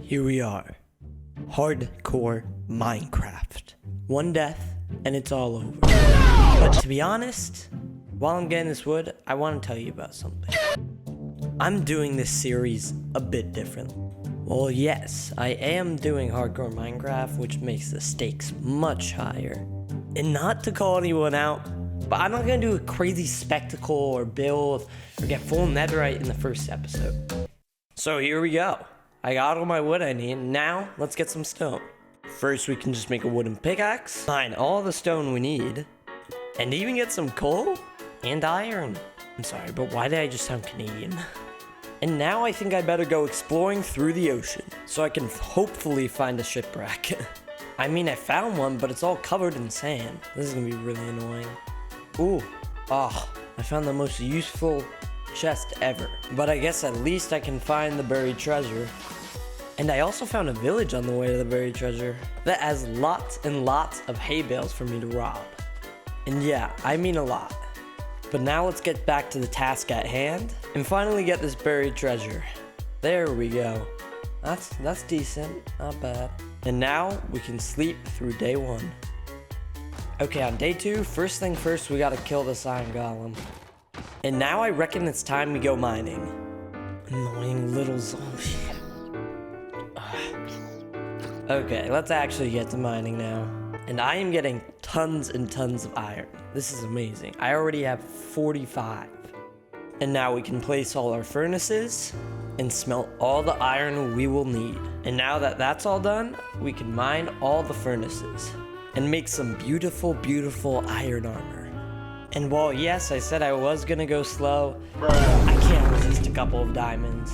Here we are. Hardcore Minecraft. One death, and it's all over. But to be honest, while I'm getting this wood, I want to tell you about something. I'm doing this series a bit different. Well, yes, I am doing hardcore Minecraft, which makes the stakes much higher. And not to call anyone out, but I'm not going to do a crazy spectacle or build or get full netherite in the first episode. So here we go. I got all my wood I need. Now, let's get some stone. First, we can just make a wooden pickaxe, find all the stone we need, and even get some coal and iron. I'm sorry, but why did I just sound Canadian? And now I think I better go exploring through the ocean, so I can hopefully find a shipwreck. I mean, I found one, but it's all covered in sand. This is gonna be really annoying. Ooh, I found the most useful chest ever. But I guess at least I can find the buried treasure. And I also found a village on the way to the buried treasure that has lots and lots of hay bales for me to rob. And yeah, I mean a lot. But now let's get back to the task at hand and finally get this buried treasure. There we go. That's decent, not bad. And now we can sleep through day one. Okay, on day two, first thing first, we gotta kill this iron golem. And now I reckon it's time we go mining. Annoying little zombie. Okay, let's actually get to mining now. And I am getting tons and tons of iron. This is amazing. I already have 45. And now we can place all our furnaces and smelt all the iron we will need. And now that that's all done, we can mine all the furnaces and make some beautiful, beautiful iron armor. And while yes, I said I was gonna go slow, I can't resist a couple of diamonds.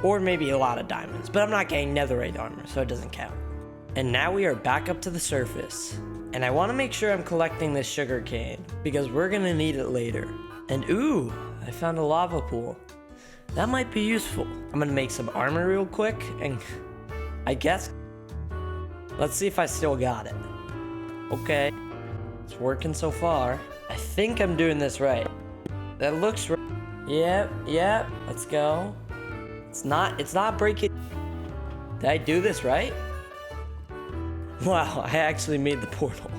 Or maybe a lot of diamonds, but I'm not getting netherite armor, so it doesn't count. And now we are back up to the surface. And I want to make sure I'm collecting this sugar cane, because we're gonna need it later. And ooh, I found a lava pool. That might be useful. I'm gonna make some armor real quick, and I guess, let's see if I still got it. Okay, it's working so far. I think I'm doing this right. That looks right. Yep, let's go. It's not breaking. Did I do this right? Wow, I actually made the portal.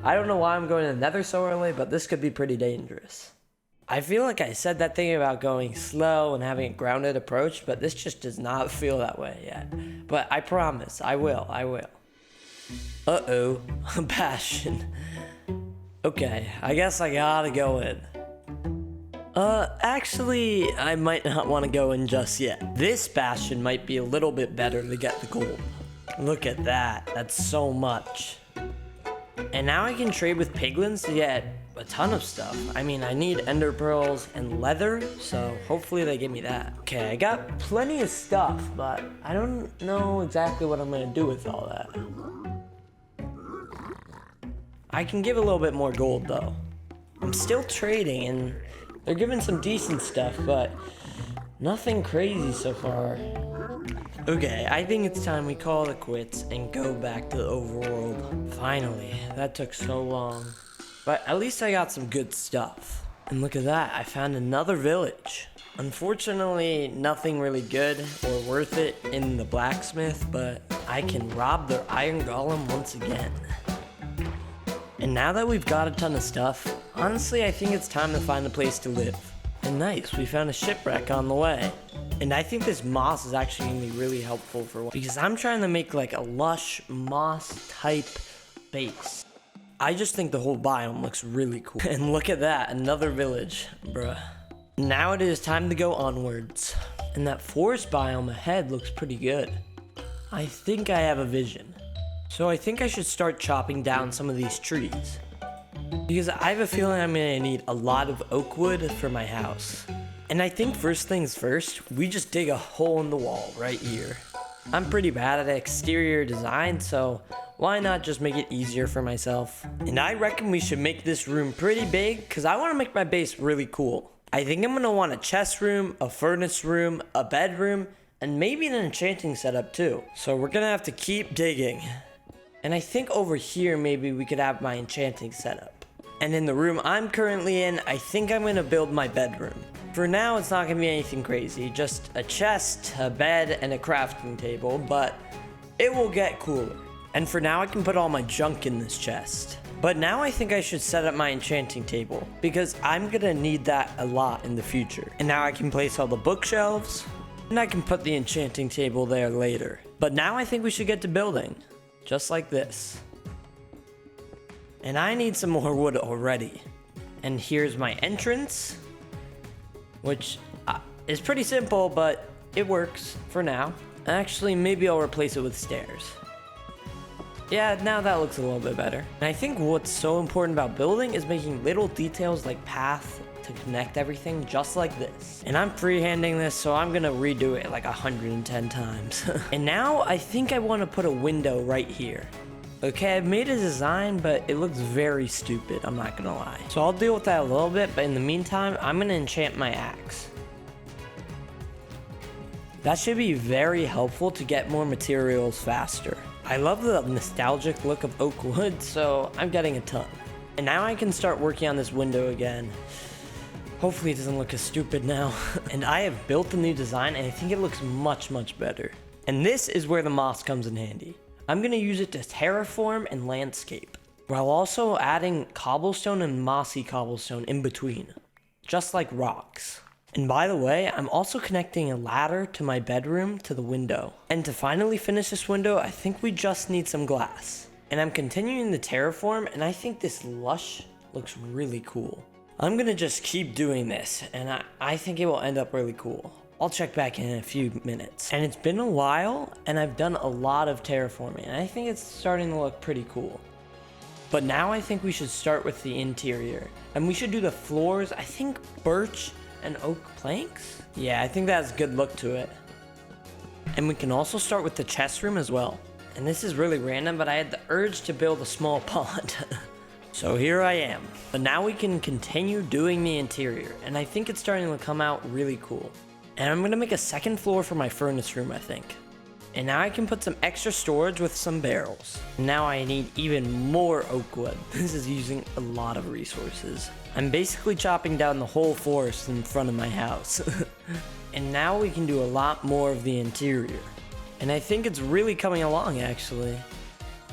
I don't know why I'm going to the Nether so early, but this could be pretty dangerous. I feel like I said that thing about going slow and having a grounded approach, but this just does not feel that way yet. But I promise, I will. Uh-oh, Bastion. Okay, I guess I gotta go in. Actually, I might not want to go in just yet. This bastion might be a little bit better to get the gold. Look at that, that's so much. And now I can trade with piglins to get a ton of stuff. I mean, I need ender pearls and leather, so hopefully they give me that. Okay, I got plenty of stuff, but I don't know exactly what I'm gonna do with all that. I can give a little bit more gold though. I'm still trading and they're giving some decent stuff, but nothing crazy so far. Okay, I think it's time we call it quits and go back to the overworld. Finally, that took so long. But at least I got some good stuff. And look at that, I found another village. Unfortunately, nothing really good or worth it in the blacksmith, but I can rob their iron golem once again. And now that we've got a ton of stuff, honestly, I think it's time to find a place to live. And nice, we found a shipwreck on the way. And I think this moss is actually gonna be really helpful for one, because I'm trying to make like a lush moss type base. I just think the whole biome looks really cool. And look at that, another village, bruh. Now it is time to go onwards. And that forest biome ahead looks pretty good. I think I have a vision. So I think I should start chopping down some of these trees, because I have a feeling I'm gonna need a lot of oak wood for my house. And I think first things first, we just dig a hole in the wall right here. I'm pretty bad at exterior design, so why not just make it easier for myself? And I reckon we should make this room pretty big, because I want to make my base really cool. I think I'm gonna want a chest room, a furnace room, a bedroom, and maybe an enchanting setup too. So we're gonna have to keep digging. And I think over here, maybe we could have my enchanting setup. And in the room I'm currently in, I think I'm gonna build my bedroom. For now, it's not gonna be anything crazy, just a chest, a bed, and a crafting table, but it will get cooler. And for now, I can put all my junk in this chest. But now I think I should set up my enchanting table, because I'm gonna need that a lot in the future. And now I can place all the bookshelves, and I can put the enchanting table there later. But now I think we should get to building, just like this. And I need some more wood already. And here's my entrance, which is pretty simple, but it works for now. Actually, maybe I'll replace it with stairs. Yeah, now that looks a little bit better. And I think what's so important about building is making little details like paths to connect everything, just like this. And I'm freehanding this, so I'm gonna redo it like 110 times. And now I think I wanna put a window right here. Okay, I've made a design, but it looks very stupid, I'm not gonna lie. So I'll deal with that a little bit, but in the meantime, I'm gonna enchant my axe. That should be very helpful to get more materials faster. I love the nostalgic look of oak wood, so I'm getting a ton. And now I can start working on this window again. Hopefully it doesn't look as stupid now. And I have built a new design, and I think it looks much, much better. And this is where the moss comes in handy. I'm gonna use it to terraform and landscape, while also adding cobblestone and mossy cobblestone in between, just like rocks. And by the way, I'm also connecting a ladder to my bedroom to the window. And to finally finish this window, I think we just need some glass. And I'm continuing the terraform, and I think this lush looks really cool. I'm gonna just keep doing this, and I think it will end up really cool. I'll check back in a few minutes. And it's been a while, and I've done a lot of terraforming, and I think it's starting to look pretty cool. But now I think we should start with the interior. And we should do the floors, I think birch and oak planks? Yeah, I think that has a good look to it. And we can also start with the chest room as well. And this is really random, but I had the urge to build a small pond. So here I am. But now we can continue doing the interior, and I think it's starting to come out really cool. And I'm gonna make a second floor for my furnace room, I think. And now I can put some extra storage with some barrels. Now I need even more oak wood. This is using a lot of resources. I'm basically chopping down the whole forest in front of my house. And now we can do a lot more of the interior. And I think it's really coming along, actually.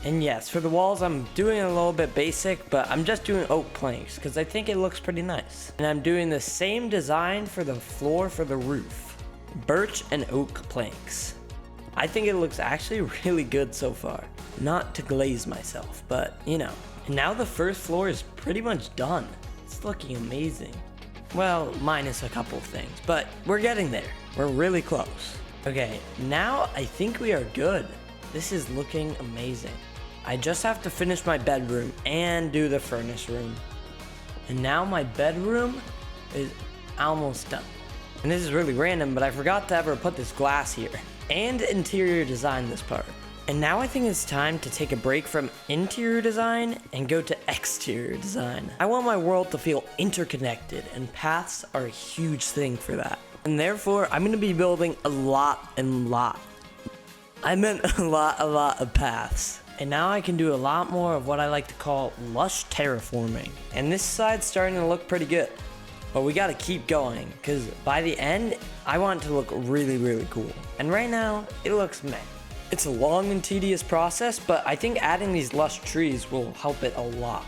And yes, for the walls, I'm doing it a little bit basic, but I'm just doing oak planks because I think it looks pretty nice. And I'm doing the same design for the floor for the roof. Birch and oak planks. I think it looks actually really good so far. Not to glaze myself, but you know. And now the first floor is pretty much done. It's looking amazing. Well, minus a couple of things, but we're getting there. We're really close. Okay, now I think we are good. This is looking amazing. I just have to finish my bedroom and do the furnace room. And now my bedroom is almost done. And this is really random, but I forgot to ever put this glass here. And interior design this part. And now I think it's time to take a break from interior design and go to exterior design. I want my world to feel interconnected, and paths are a huge thing for that. And therefore, I'm gonna be building a lot. I meant a lot of paths. And now I can do a lot more of what I like to call lush terraforming. And this side's starting to look pretty good. But we gotta keep going, because by the end, I want it to look really, really cool. And right now, it looks meh. It's a long and tedious process, but I think adding these lush trees will help it a lot.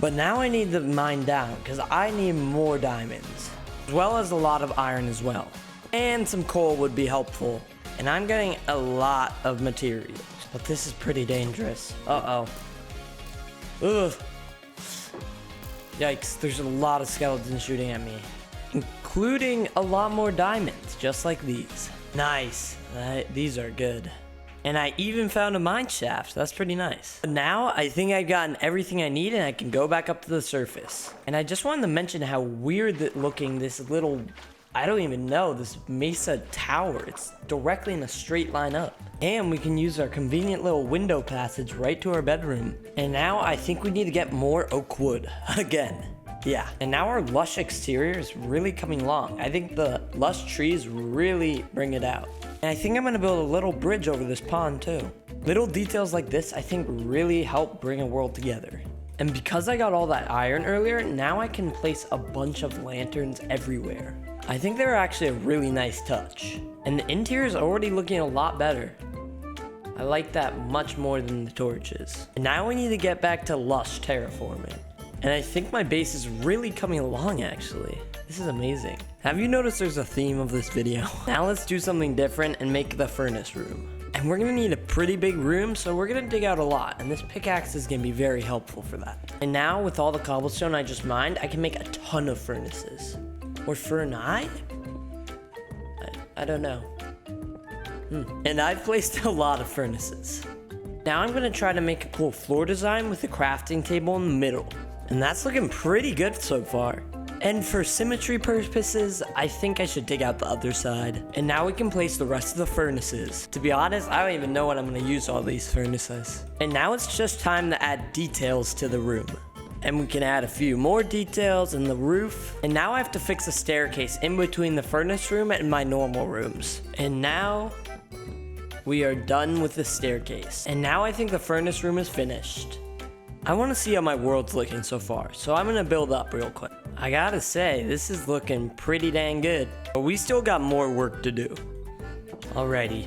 But now I need to mine down, because I need more diamonds. As well as a lot of iron as well. And some coal would be helpful. And I'm getting a lot of materials. But this is pretty dangerous. Uh-oh. Ugh. Yikes, there's a lot of skeletons shooting at me. Including a lot more diamonds, just like these. Nice. These are good. And I even found a mine shaft. That's pretty nice. But now, I think I've gotten everything I need, and I can go back up to the surface. And I just wanted to mention how weird looking this little, I don't even know, this mesa tower. It's directly in a straight line up. And we can use our convenient little window passage right to our bedroom. And now I think we need to get more oak wood again. Yeah, and now our lush exterior is really coming along. I think the lush trees really bring it out. And I think I'm gonna build a little bridge over this pond too. Little details like this I think really help bring a world together. And because I got all that iron earlier, now I can place a bunch of lanterns everywhere. I think they're actually a really nice touch. And the interior is already looking a lot better. I like that much more than the torches. And now we need to get back to lush terraforming. And I think my base is really coming along actually. This is amazing. Have you noticed there's a theme of this video? Now let's do something different and make the furnace room. And we're gonna need a pretty big room, so we're gonna dig out a lot. And this pickaxe is gonna be very helpful for that. And now with all the cobblestone I just mined, I can make a ton of furnaces. Or furnace? I don't know. And I've placed a lot of furnaces. Now I'm gonna try to make a cool floor design with a crafting table in the middle. And that's looking pretty good so far. And for symmetry purposes, I think I should dig out the other side. And now we can place the rest of the furnaces. To be honest, I don't even know what I'm gonna use all these furnaces. And now it's just time to add details to the room. And we can add a few more details in the roof. And now I have to fix a staircase in between the furnace room and my normal rooms. And now we are done with the staircase. And now I think the furnace room is finished. I want to see how my world's looking so far, so I'm gonna build up real quick. I gotta say, this is looking pretty dang good, but we still got more work to do. Alrighty,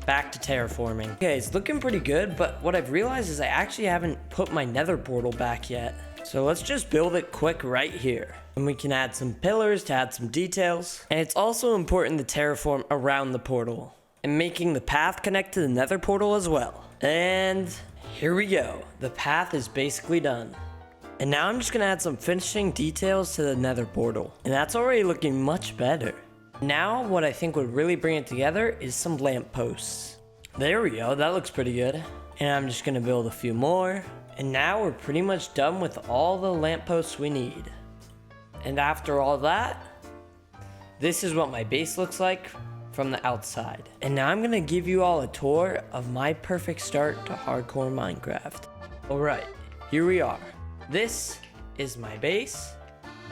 back to terraforming. Okay, it's looking pretty good, but what I've realized is I actually haven't put my nether portal back yet. So let's just build it quick right here. And we can add some pillars to add some details. And it's also important to terraform around the portal and making the path connect to the nether portal as well. And here we go. The path is basically done. And now I'm just gonna add some finishing details to the nether portal. And that's already looking much better. Now what I think would really bring it together is some lampposts. There we go, that looks pretty good. And I'm just gonna build a few more. And now we're pretty much done with all the lampposts we need. And after all that, this is what my base looks like from the outside. And now I'm gonna give you all a tour of my perfect start to hardcore Minecraft. Alright, here we are. This is my base.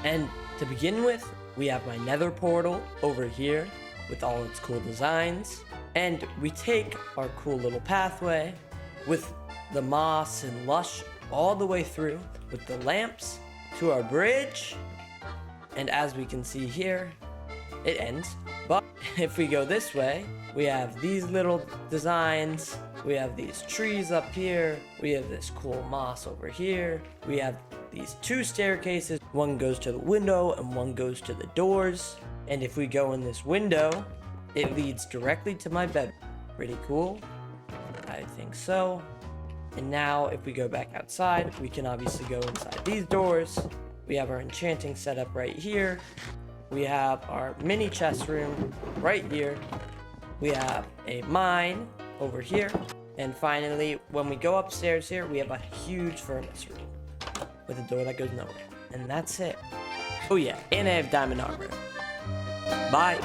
And to begin with, we have my nether portal over here with all its cool designs. And we take our cool little pathway with the moss and lush all the way through with the lamps to our bridge. And as we can see here, it ends. But if we go this way, we have these little designs. We have these trees up here. We have this cool moss over here. We have these two staircases. One goes to the window and one goes to the doors. And if we go in this window, it leads directly to my bed. Pretty cool. I think so. And now if we go back outside, we can obviously go inside these doors. We have our enchanting setup right here. We have our mini chest room right here. We have a mine over here. And finally, when we go upstairs here, we have a huge furnace room with a door that goes nowhere. And that's it. Oh yeah, and I have diamond armor. Bye.